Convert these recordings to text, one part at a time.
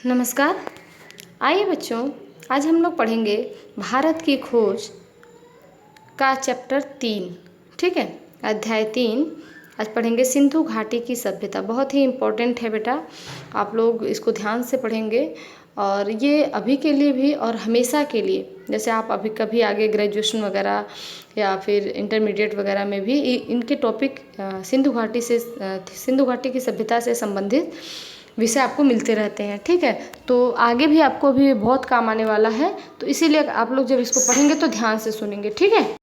नमस्कार। आइए बच्चों, आज हम लोग पढ़ेंगे भारत की खोज का चैप्टर 3। ठीक है, अध्याय 3। आज पढ़ेंगे सिंधु घाटी की सभ्यता। बहुत ही इम्पोर्टेंट है बेटा, आप लोग इसको ध्यान से पढ़ेंगे और ये अभी के लिए भी और हमेशा के लिए, जैसे आप अभी कभी आगे ग्रेजुएशन वगैरह या फिर इंटरमीडिएट वगैरह में भी इनके टॉपिक सिंधु घाटी की सभ्यता से संबंधित विषय आपको मिलते रहते हैं। ठीक है, तो आगे भी आपको भी बहुत काम आने वाला है, तो इसीलिए आप लोग जब इसको पढ़ेंगे तो ध्यान से सुनेंगे। ठीक है,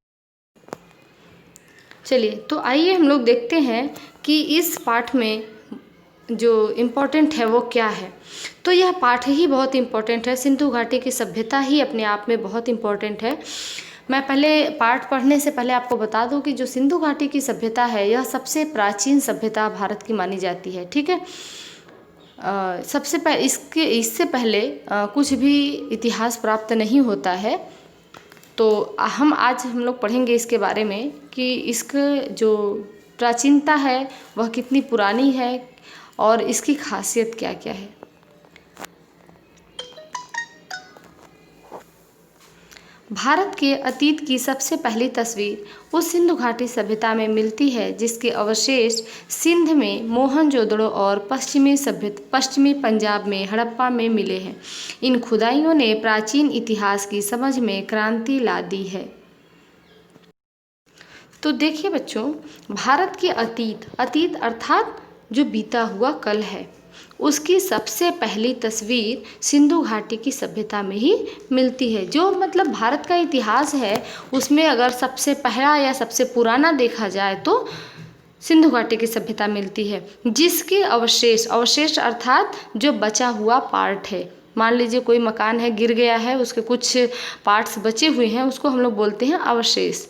चलिए तो आइए हम लोग देखते हैं कि इस पाठ में जो इम्पोर्टेंट है वो क्या है। तो यह पाठ ही बहुत इम्पोर्टेंट है, सिंधु घाटी की सभ्यता ही अपने आप में बहुत इम्पोर्टेंट है। मैं पहले पाठ पढ़ने से पहले आपको बता दूं कि जो सिंधु घाटी की सभ्यता है यह सबसे प्राचीन सभ्यता भारत की मानी जाती है। ठीक है, इससे पहले कुछ भी इतिहास प्राप्त नहीं होता है। तो हम लोग पढ़ेंगे इसके बारे में कि इसका जो प्राचीनता है वह कितनी पुरानी है और इसकी खासियत क्या क्या है। भारत के अतीत की सबसे पहली तस्वीर उस सिंधु घाटी सभ्यता में मिलती है जिसके अवशेष सिंध में मोहनजोदड़ो और पश्चिमी पंजाब में हड़प्पा में मिले हैं। इन खुदाइयों ने प्राचीन इतिहास की समझ में क्रांति ला दी है। तो देखिए बच्चों, भारत के अतीत अर्थात जो बीता हुआ कल है, उसकी सबसे पहली तस्वीर सिंधु घाटी की सभ्यता में ही मिलती है। जो मतलब भारत का इतिहास है उसमें अगर सबसे पहला या सबसे पुराना देखा जाए तो सिंधु घाटी की सभ्यता मिलती है, जिसके अवशेष अर्थात जो बचा हुआ पार्ट है। मान लीजिए कोई मकान है, गिर गया है, उसके कुछ पार्ट्स बचे हुए हैं, उसको हम लोग बोलते हैं अवशेष।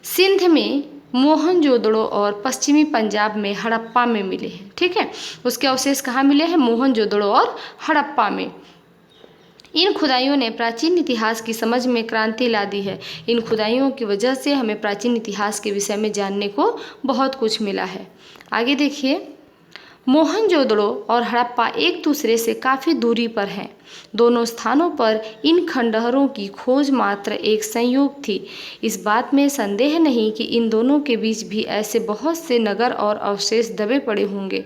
सिंध में मोहनजोदड़ो और पश्चिमी पंजाब में हड़प्पा में मिले हैं। ठीक है, उसके अवशेष कहाँ मिले हैं? मोहनजोदड़ो और हड़प्पा में। इन खुदाइयों ने प्राचीन इतिहास की समझ में क्रांति ला दी है। इन खुदाइयों की वजह से हमें प्राचीन इतिहास के विषय में जानने को बहुत कुछ मिला है। आगे देखिए, मोहनजोदड़ो और हड़प्पा एक दूसरे से काफ़ी दूरी पर हैं। दोनों स्थानों पर इन खंडहरों की खोज मात्र एक संयोग थी। इस बात में संदेह नहीं कि इन दोनों के बीच भी ऐसे बहुत से नगर और अवशेष दबे पड़े होंगे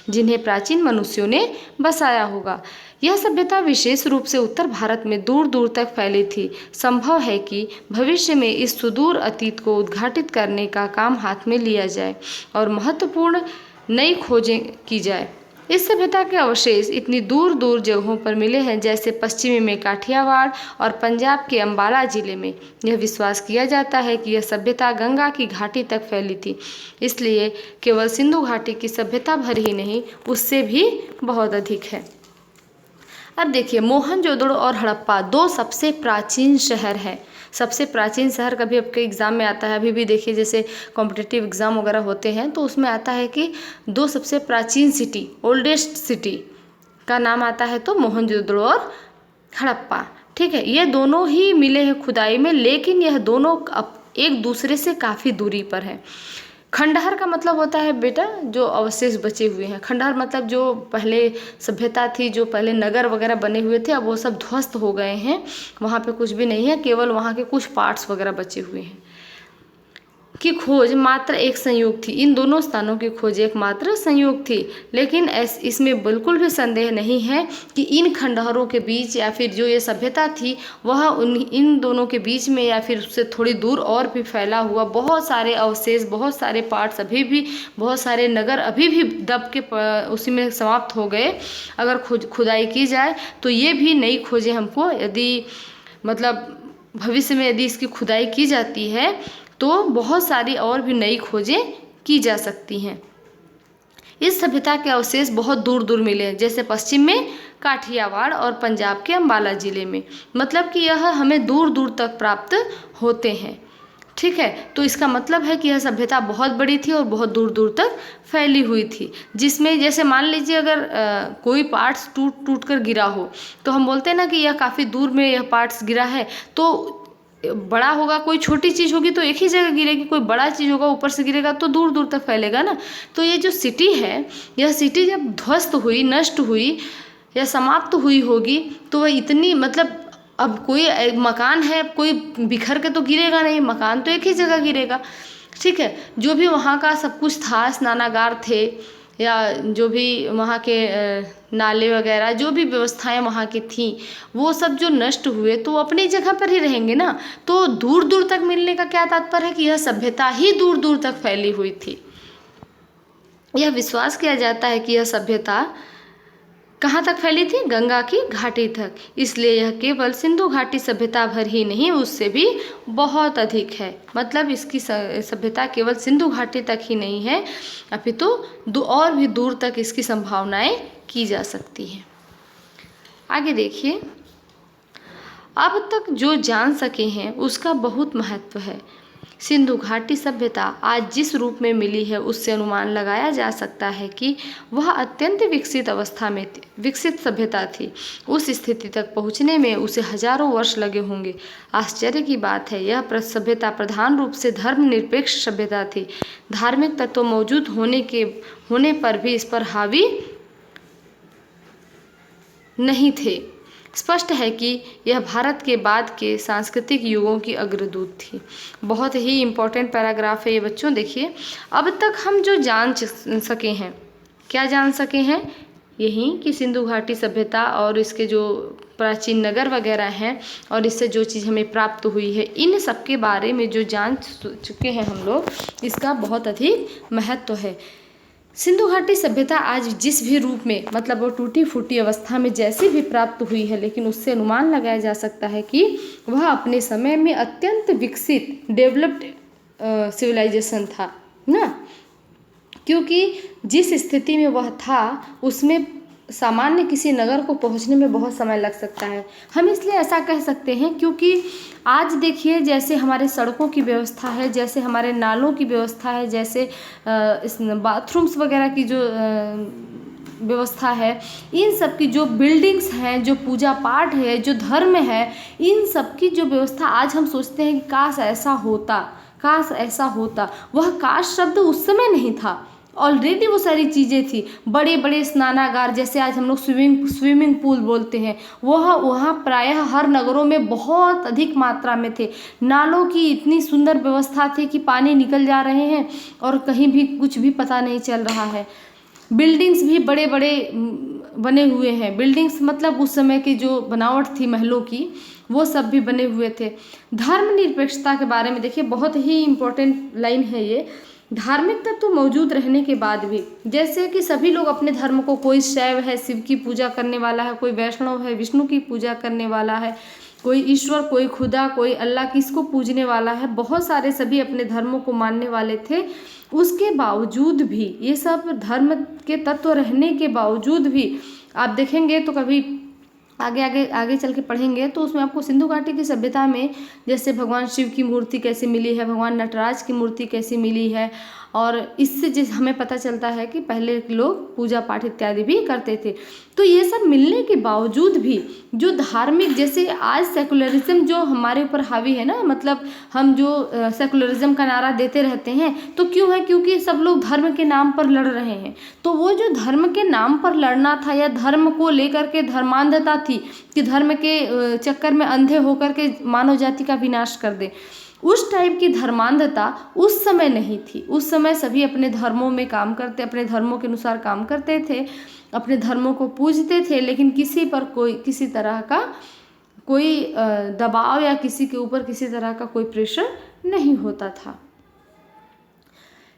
जिन्हें प्राचीन मनुष्यों ने बसाया होगा। यह सभ्यता विशेष रूप से उत्तर भारत में दूर दूर तक फैली थी। संभव है कि भविष्य में इस सुदूर अतीत को उद्घाटित करने का काम हाथ में लिया जाए और महत्वपूर्ण नई खोजें की जाए। इस सभ्यता के अवशेष इतनी दूर दूर जगहों पर मिले हैं, जैसे पश्चिमी में काठियावाड़ और पंजाब के अंबाला जिले में। यह विश्वास किया जाता है कि यह सभ्यता गंगा की घाटी तक फैली थी, इसलिए केवल सिंधु घाटी की सभ्यता भर ही नहीं, उससे भी बहुत अधिक है। अब देखिए, मोहनजोदड़ो और हड़प्पा दो सबसे प्राचीन शहर हैं। सबसे प्राचीन शहर कभी आपके एग्ज़ाम में आता है, अभी भी देखिए जैसे कॉम्पिटिटिव एग्ज़ाम वगैरह होते हैं तो उसमें आता है कि दो सबसे प्राचीन सिटी, ओल्डेस्ट सिटी का नाम आता है तो मोहनजोदड़ो और हड़प्पा। ठीक है, ये दोनों ही मिले हैं खुदाई में, लेकिन यह दोनों एक दूसरे से काफ़ी दूरी पर हैं। खंडहर का मतलब होता है बेटा जो अवशेष बचे हुए हैं। खंडहर मतलब जो पहले सभ्यता थी, जो पहले नगर वगैरह बने हुए थे, अब वो सब ध्वस्त हो गए हैं, वहाँ पे कुछ भी नहीं है, केवल वहाँ के कुछ पार्ट्स वगैरह बचे हुए हैं। की खोज मात्र एक संयोग थी। इन दोनों स्थानों की खोज एक मात्र संयोग थी, लेकिन इसमें बिल्कुल भी संदेह नहीं है कि इन खंडहरों के बीच या फिर जो ये सभ्यता थी वह इन दोनों के बीच में या फिर उससे थोड़ी दूर और भी फैला हुआ बहुत सारे अवशेष, बहुत सारे पार्ट्स अभी भी, बहुत सारे नगर अभी भी दब के उसी में समाप्त हो गए। अगर खुदाई की जाए तो ये भी नई खोजें हमको, यदि मतलब भविष्य में यदि इसकी खुदाई की जाती है तो बहुत सारी और भी नई खोजें की जा सकती हैं। इस सभ्यता के अवशेष बहुत दूर दूर मिले हैं, जैसे पश्चिम में काठियावाड़ और पंजाब के अंबाला जिले में। मतलब कि यह हमें दूर दूर तक प्राप्त होते हैं। ठीक है, तो इसका मतलब है कि यह सभ्यता बहुत बड़ी थी और बहुत दूर दूर तक फैली हुई थी, जिसमें जैसे मान लीजिए अगर कोई पार्ट्स टूट कर गिरा हो तो हम बोलते हैं ना कि यह काफ़ी दूर में यह पार्ट्स गिरा है, तो बड़ा होगा, कोई छोटी चीज़ होगी तो एक ही जगह गिरेगी, कोई बड़ा चीज़ होगा ऊपर से गिरेगा तो दूर दूर तक फैलेगा ना। तो ये जो सिटी है, यह सिटी जब ध्वस्त हुई, नष्ट हुई, या समाप्त हुई होगी तो वह इतनी मतलब अब कोई मकान है, कोई बिखर के तो गिरेगा नहीं, मकान तो एक ही जगह गिरेगा। ठीक है, जो भी वहाँ का सब कुछ था, स्नानागार थे या जो भी वहाँ के नाले वगैरह जो भी व्यवस्थाएं वहाँ की थी, वो सब जो नष्ट हुए तो वो अपनी जगह पर ही रहेंगे ना। तो दूर दूर तक मिलने का क्या तात्पर्य है कि यह सभ्यता ही दूर दूर तक फैली हुई थी। यह विश्वास किया जाता है कि यह सभ्यता कहाँ तक फैली थी? गंगा की घाटी तक। इसलिए यह केवल सिंधु घाटी सभ्यता भर ही नहीं, उससे भी बहुत अधिक है। मतलब इसकी सभ्यता केवल सिंधु घाटी तक ही नहीं है, अपितु और भी दूर तक इसकी संभावनाएं की जा सकती हैं। आगे देखिए, अब तक जो जान सके हैं उसका बहुत महत्व है। सिंधु घाटी सभ्यता आज जिस रूप में मिली है उससे अनुमान लगाया जा सकता है कि वह अत्यंत विकसित अवस्था में विकसित सभ्यता थी। उस स्थिति तक पहुंचने में उसे हजारों वर्ष लगे होंगे। आश्चर्य की बात है, यह सभ्यता प्रधान रूप से धर्मनिरपेक्ष सभ्यता थी। धार्मिक तत्व मौजूद होने पर भी इस पर हावी नहीं थे। स्पष्ट है कि यह भारत के बाद के सांस्कृतिक युगों की अग्रदूत थी। बहुत ही इम्पोर्टेंट पैराग्राफ है ये बच्चों। देखिए, अब तक हम जो जान सके हैं, क्या जान सके हैं? यही कि सिंधु घाटी सभ्यता और इसके जो प्राचीन नगर वगैरह हैं और इससे जो चीज़ हमें प्राप्त हुई है, इन सब के बारे में जो जान चुके हैं हम लोग, इसका बहुत अधिक महत्व है। सिंधु घाटी सभ्यता आज जिस भी रूप में, मतलब वो टूटी फूटी अवस्था में जैसे भी प्राप्त हुई है, लेकिन उससे अनुमान लगाया जा सकता है कि वह अपने समय में अत्यंत विकसित डेवलप्ड सिविलाइजेशन था ना। क्योंकि जिस स्थिति में वह था उसमें सामान्य किसी नगर को पहुंचने में बहुत समय लग सकता है। हम इसलिए ऐसा कह सकते हैं क्योंकि आज देखिए, जैसे हमारे सड़कों की व्यवस्था है, जैसे हमारे नालों की व्यवस्था है, जैसे इस बाथरूम्स वगैरह की जो व्यवस्था है, इन सब की जो बिल्डिंग्स हैं, जो पूजा पाठ है, जो धर्म है, इन सब की जो व्यवस्था आज हम सोचते हैं कि काश ऐसा होता, काश ऐसा होता। वह काश शब्द उस समय नहीं था, ऑलरेडी वो सारी चीज़ें थी। बड़े बड़े स्नानागार, जैसे आज हम लोग स्विमिंग पूल बोलते हैं, वहाँ प्रायः हर नगरों में बहुत अधिक मात्रा में थे। नालों की इतनी सुंदर व्यवस्था थी कि पानी निकल जा रहे हैं और कहीं भी कुछ भी पता नहीं चल रहा है। बिल्डिंग्स भी बड़े बड़े बने हुए हैं। बिल्डिंग्स मतलब उस समय की जो बनावट थी महलों की, वो सब भी बने हुए थे। धर्मनिरपेक्षता के बारे में देखिए, बहुत ही इम्पोर्टेंट लाइन है ये। धार्मिक तत्व मौजूद रहने के बाद भी, जैसे कि सभी लोग अपने धर्म को, कोई शैव है शिव की पूजा करने वाला है, कोई वैष्णव है विष्णु की पूजा करने वाला है, कोई ईश्वर, कोई खुदा, कोई अल्लाह, किसको पूजने वाला है, बहुत सारे सभी अपने धर्मों को मानने वाले थे। उसके बावजूद भी, ये सब धर्म के तत्व रहने के बावजूद भी आप देखेंगे तो कभी आगे चल के पढ़ेंगे तो उसमें आपको सिंधु घाटी की सभ्यता में जैसे भगवान शिव की मूर्ति कैसे मिली है, भगवान नटराज की मूर्ति कैसी मिली है, और इससे जिस हमें पता चलता है कि पहले लोग पूजा पाठ इत्यादि भी करते थे। तो ये सब मिलने के बावजूद भी जो धार्मिक, जैसे आज सेकुलरिज्म जो हमारे ऊपर हावी है ना, मतलब हम जो सेकुलरिज्म का नारा देते रहते हैं, तो क्यों है? क्योंकि सब लोग धर्म के नाम पर लड़ रहे हैं। तो वो जो धर्म के नाम पर लड़ना था या धर्म को लेकर के धर्मांधता थी कि धर्म के चक्कर में अंधे होकर के मानव जाति का विनाश कर दे, उस टाइप की धर्मांधता उस समय नहीं थी। उस समय सभी अपने धर्मों में काम करते, अपने धर्मों के अनुसार काम करते थे, अपने धर्मों को पूजते थे, लेकिन किसी पर किसी तरह का कोई दबाव या किसी के ऊपर किसी तरह का कोई प्रेशर नहीं होता था।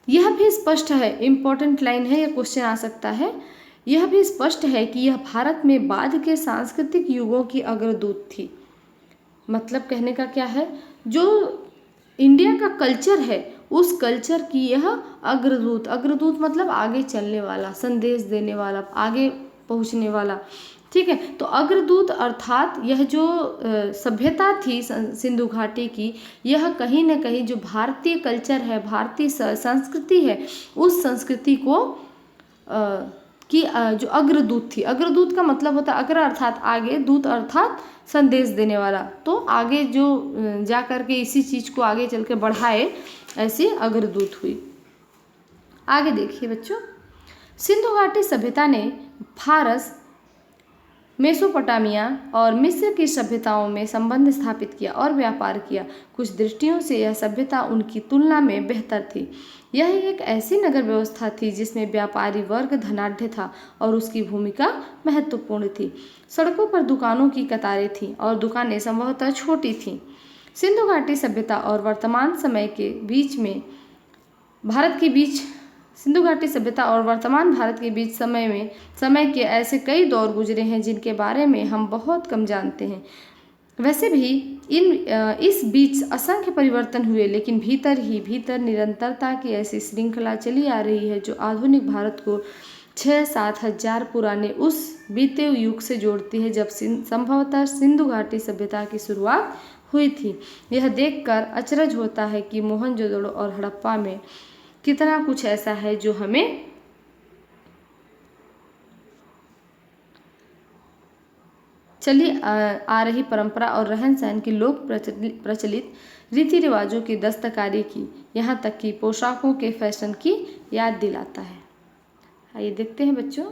यह भी स्पष्ट है, इम्पोर्टेंट लाइन है, यह क्वेश्चन आ सकता है। यह भी स्पष्ट है कि यह भारत में बाद के सांस्कृतिक युगों की अग्रदूत थी। मतलब कहने का क्या है, जो इंडिया का कल्चर है उस कल्चर की यह अग्रदूत मतलब आगे चलने वाला, संदेश देने वाला, आगे पहुंचने वाला। ठीक है, तो अग्रदूत अर्थात यह जो सभ्यता थी सिंधु घाटी की, यह कहीं न कहीं जो भारतीय कल्चर है, भारतीय संस्कृति है, उस संस्कृति को की जो अग्रदूत थी। अग्रदूत का मतलब होता है अग्र अर्थात आगे, दूत अर्थात संदेश देने वाला। तो आगे जो जा कर के इसी चीज़ को आगे चल के बढ़ाए, ऐसी अग्रदूत हुई। आगे देखिए बच्चों, सिंधु घाटी सभ्यता ने फारस, मेसोपोटामिया और मिस्र की सभ्यताओं में संबंध स्थापित किया और व्यापार किया। कुछ दृष्टियों से यह सभ्यता उनकी तुलना में बेहतर थी। यह एक ऐसी नगर व्यवस्था थी जिसमें व्यापारी वर्ग धनाढ्य था और उसकी भूमिका महत्वपूर्ण थी। सड़कों पर दुकानों की कतारें थीं और दुकानें संभवतः छोटी थीं। सिंधु घाटी सभ्यता और वर्तमान समय के बीच में सिंधु घाटी सभ्यता और वर्तमान भारत के बीच समय के ऐसे कई दौर गुजरे हैं जिनके बारे में हम बहुत कम जानते हैं। वैसे भी इस बीच असंख्य परिवर्तन हुए, लेकिन भीतर निरंतरता की ऐसी श्रृंखला चली आ रही है जो आधुनिक भारत को 6-7 हजार पुराने उस बीते युग से जोड़ती है जब संभवतः सिंधु घाटी सभ्यता की शुरुआत हुई थी। यह देखकर अचरज होता है कि मोहनजोदड़ो और हड़प्पा में कितना कुछ ऐसा है जो हमें चली आ रही परंपरा और रहन सहन की लोक प्रचलित रीति रिवाजों की दस्तकारी की, यहाँ तक कि पोशाकों के फैशन की याद दिलाता है। आइए देखते हैं बच्चों।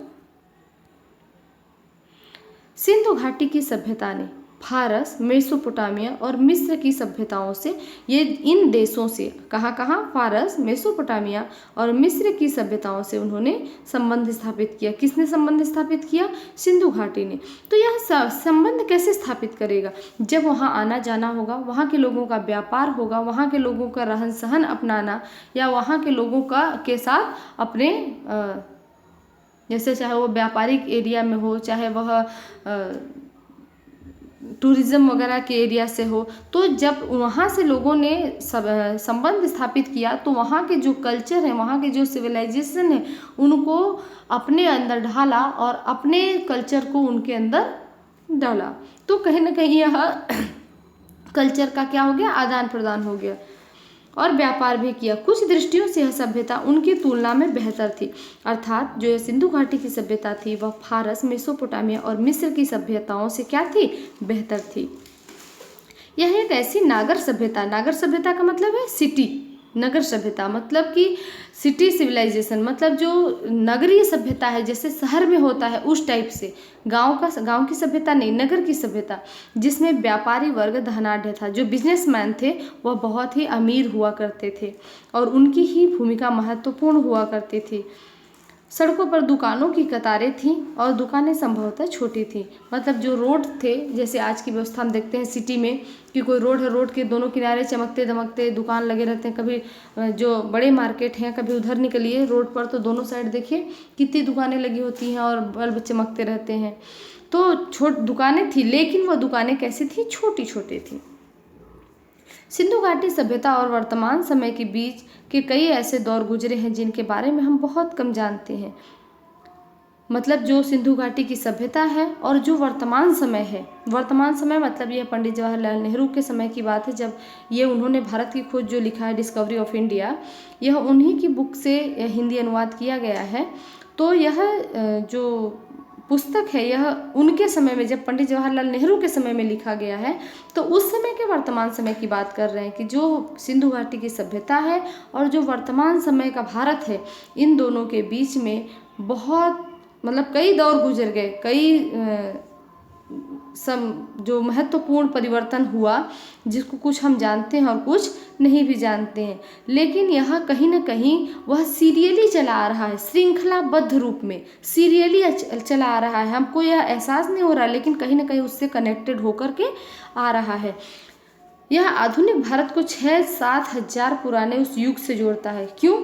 सिंधु घाटी की सभ्यता ने फारस, मेसोपोटामिया और मिस्र की सभ्यताओं से इन देशों से कहाँ फारस, मेसोपोटामिया और मिस्र की सभ्यताओं से उन्होंने संबंध स्थापित किया। किसने संबंध स्थापित किया? सिंधु घाटी ने। तो यह संबंध कैसे स्थापित करेगा? जब वहाँ आना जाना होगा, वहाँ के लोगों का व्यापार होगा, वहाँ के लोगों का रहन सहन अपनाना, या वहाँ के लोगों के साथ अपने जैसे चाहे वो व्यापारिक एरिया में हो, चाहे वह टूरिज्म वगैरह के एरिया से हो, तो जब वहाँ से लोगों ने संबंध स्थापित किया तो वहाँ के जो कल्चर है, वहाँ के जो सिविलाइजेशन है, उनको अपने अंदर ढाला और अपने कल्चर को उनके अंदर डाला। तो कहीं ना कहीं यह कल्चर का क्या हो गया? आदान प्रदान हो गया और व्यापार भी किया। कुछ दृष्टियों से यह सभ्यता उनकी तुलना में बेहतर थी, अर्थात जो यह सिंधु घाटी की सभ्यता थी वह फारस, मेसोपोटामिया और मिस्र की सभ्यताओं से क्या थी? बेहतर थी। यह एक ऐसी नागर सभ्यता का मतलब है सिटी, नगर सभ्यता मतलब कि सिटी सिविलाइजेशन, मतलब जो नगरीय सभ्यता है जैसे शहर में होता है उस टाइप से, गांव की सभ्यता नहीं, नगर की सभ्यता, जिसमें व्यापारी वर्ग धनाढ्य था। जो बिजनेसमैन थे वह बहुत ही अमीर हुआ करते थे और उनकी ही भूमिका महत्वपूर्ण हुआ करती थी। सड़कों पर दुकानों की कतारें थीं और दुकानें संभवतः छोटी थीं। मतलब जो रोड थे, जैसे आज की व्यवस्था हम देखते हैं सिटी में कि कोई रोड है, रोड के दोनों किनारे चमकते दमकते दुकान लगे रहते हैं। कभी जो बड़े मार्केट हैं, कभी उधर निकलिए रोड पर तो दोनों साइड देखिए कितनी दुकानें लगी होती हैं और बल्ब चमकते रहते हैं। तो दुकानें थी, लेकिन वह दुकानें कैसी थी? छोटी छोटी थी। सिंधु घाटी सभ्यता और वर्तमान समय के बीच के कई ऐसे दौर गुजरे हैं जिनके बारे में हम बहुत कम जानते हैं। मतलब जो सिंधु घाटी की सभ्यता है और जो वर्तमान समय है, वर्तमान समय मतलब यह पंडित जवाहरलाल नेहरू के समय की बात है, जब ये उन्होंने भारत की खोज जो लिखा है डिस्कवरी ऑफ इंडिया, यह उन्हीं की बुक से हिंदी अनुवाद किया गया है। तो यह जो पुस्तक है यह उनके समय में, जब पंडित जवाहरलाल नेहरू के समय में लिखा गया है, तो उस समय के वर्तमान समय की बात कर रहे हैं कि जो सिंधु घाटी की सभ्यता है और जो वर्तमान समय का भारत है, इन दोनों के बीच में बहुत मतलब कई दौर गुजर गए, कई जो महत्वपूर्ण परिवर्तन हुआ जिसको कुछ हम जानते हैं और कुछ नहीं भी जानते हैं। लेकिन यह कहीं ना कहीं वह सीरियली चला आ रहा है, श्रृंखलाबद्ध रूप में सीरियली चला आ रहा है। हमको यह एहसास नहीं हो रहा, लेकिन कहीं ना कहीं उससे कनेक्टेड होकर के आ रहा है। यह आधुनिक भारत को 6-7 हजार पुराने उस युग से जोड़ता है। क्यों?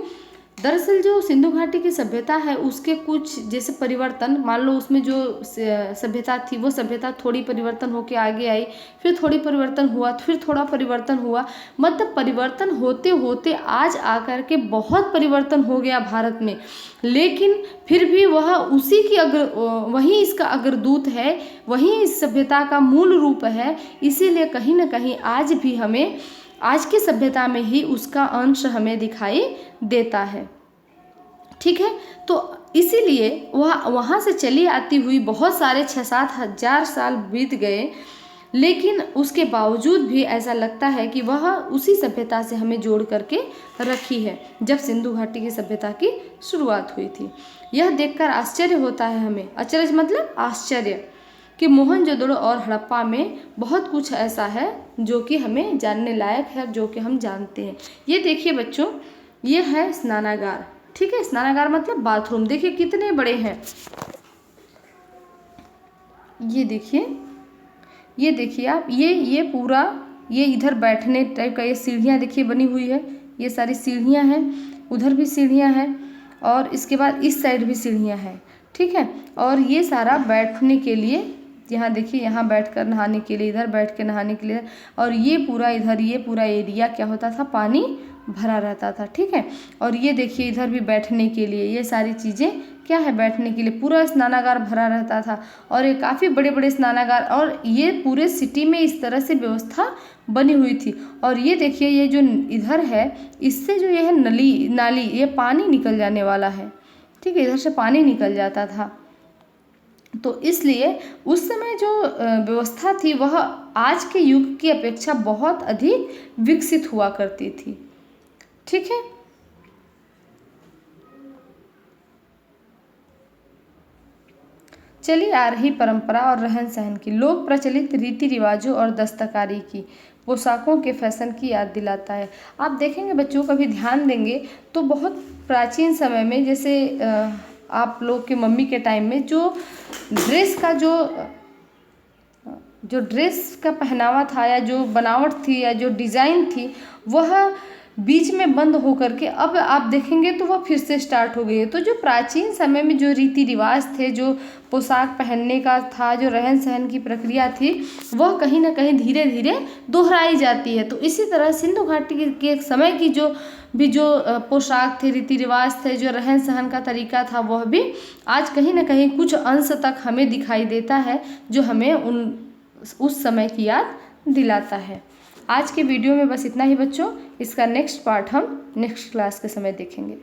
दरअसल जो सिंधु घाटी की सभ्यता है उसके कुछ जैसे परिवर्तन, मान लो उसमें जो सभ्यता थी वो सभ्यता थोड़ी परिवर्तन होके आगे आई, फिर थोड़ी परिवर्तन हुआ, फिर थोड़ा परिवर्तन हुआ, मतलब परिवर्तन होते होते आज आकर के बहुत परिवर्तन हो गया भारत में। लेकिन फिर भी वह उसी की वही इसका अग्रदूत है, वही इस सभ्यता का मूल रूप है। इसीलिए कहीं ना कहीं आज भी हमें आज की सभ्यता में ही उसका अंश हमें दिखाई देता है। ठीक है, तो इसीलिए वहाँ से चली आती हुई बहुत सारे 6-7 हजार साल बीत गए, लेकिन उसके बावजूद भी ऐसा लगता है कि वह उसी सभ्यता से हमें जोड़ करके रखी है जब सिंधु घाटी की सभ्यता की शुरुआत हुई थी। यह देखकर आश्चर्य होता है हमें, अचरज मतलब आश्चर्य, कि मोहनजोदड़ो और हड़प्पा में बहुत कुछ ऐसा है जो कि हमें जानने लायक है, जो कि हम जानते हैं। ये देखिए बच्चों, ये है स्नानागार, ठीक है। स्नानागार मतलब बाथरूम, देखिए कितने बड़े हैं। ये देखिए आप, ये पूरा, ये इधर बैठने टाइप का, ये सीढ़ियाँ देखिए बनी हुई है, ये सारी सीढ़ियाँ हैं, उधर भी सीढ़ियाँ हैं और इसके बाद इस साइड भी सीढ़ियाँ हैं, ठीक है। और ये सारा बैठने के लिए, यहाँ देखिए, यहाँ बैठकर नहाने के लिए, इधर बैठ के नहाने के लिए, और ये पूरा इधर, ये पूरा एरिया क्या होता था, पानी भरा रहता था, ठीक है। और ये देखिए इधर भी बैठने के लिए, ये सारी चीज़ें क्या है, बैठने के लिए पूरा स्नानागार भरा रहता था। और ये काफ़ी बड़े बड़े स्नानागार, और ये पूरे सिटी में इस तरह से व्यवस्था बनी हुई थी। और ये देखिए, ये जो इधर है, इससे जो ये है नाली, ये पानी निकल जाने वाला है, ठीक है, इधर से पानी निकल जाता था। तो इसलिए उस समय जो व्यवस्था थी वह आज के युग की अपेक्षा बहुत अधिक विकसित हुआ करती थी, ठीक है। चलिए आ रही परंपरा और रहन सहन की, लोक प्रचलित रीति रिवाजों और दस्तकारी की, पोशाकों के फैशन की याद दिलाता है। आप देखेंगे बच्चों, कभी ध्यान देंगे तो बहुत प्राचीन समय में, जैसे आप लोग के मम्मी के टाइम में जो ड्रेस का जो ड्रेस का पहनावा था, या जो बनावट थी, या जो डिज़ाइन थी, वह बीच में बंद होकर के अब आप देखेंगे तो वह फिर से स्टार्ट हो गई है। तो जो प्राचीन समय में जो रीति रिवाज थे, जो पोशाक पहनने का था, जो रहन सहन की प्रक्रिया थी, वह कहीं ना कहीं धीरे धीरे दोहराई जाती है। तो इसी तरह सिंधु घाटी के समय की जो पोशाक थे, रीति रिवाज थे, जो रहन सहन का तरीका था, वह भी आज कहीं ना कहीं कुछ अंश तक हमें दिखाई देता है, जो हमें उस समय की याद दिलाता है। आज के वीडियो में बस इतना ही बच्चों, इसका नेक्स्ट पार्ट हम नेक्स्ट क्लास के समय देखेंगे।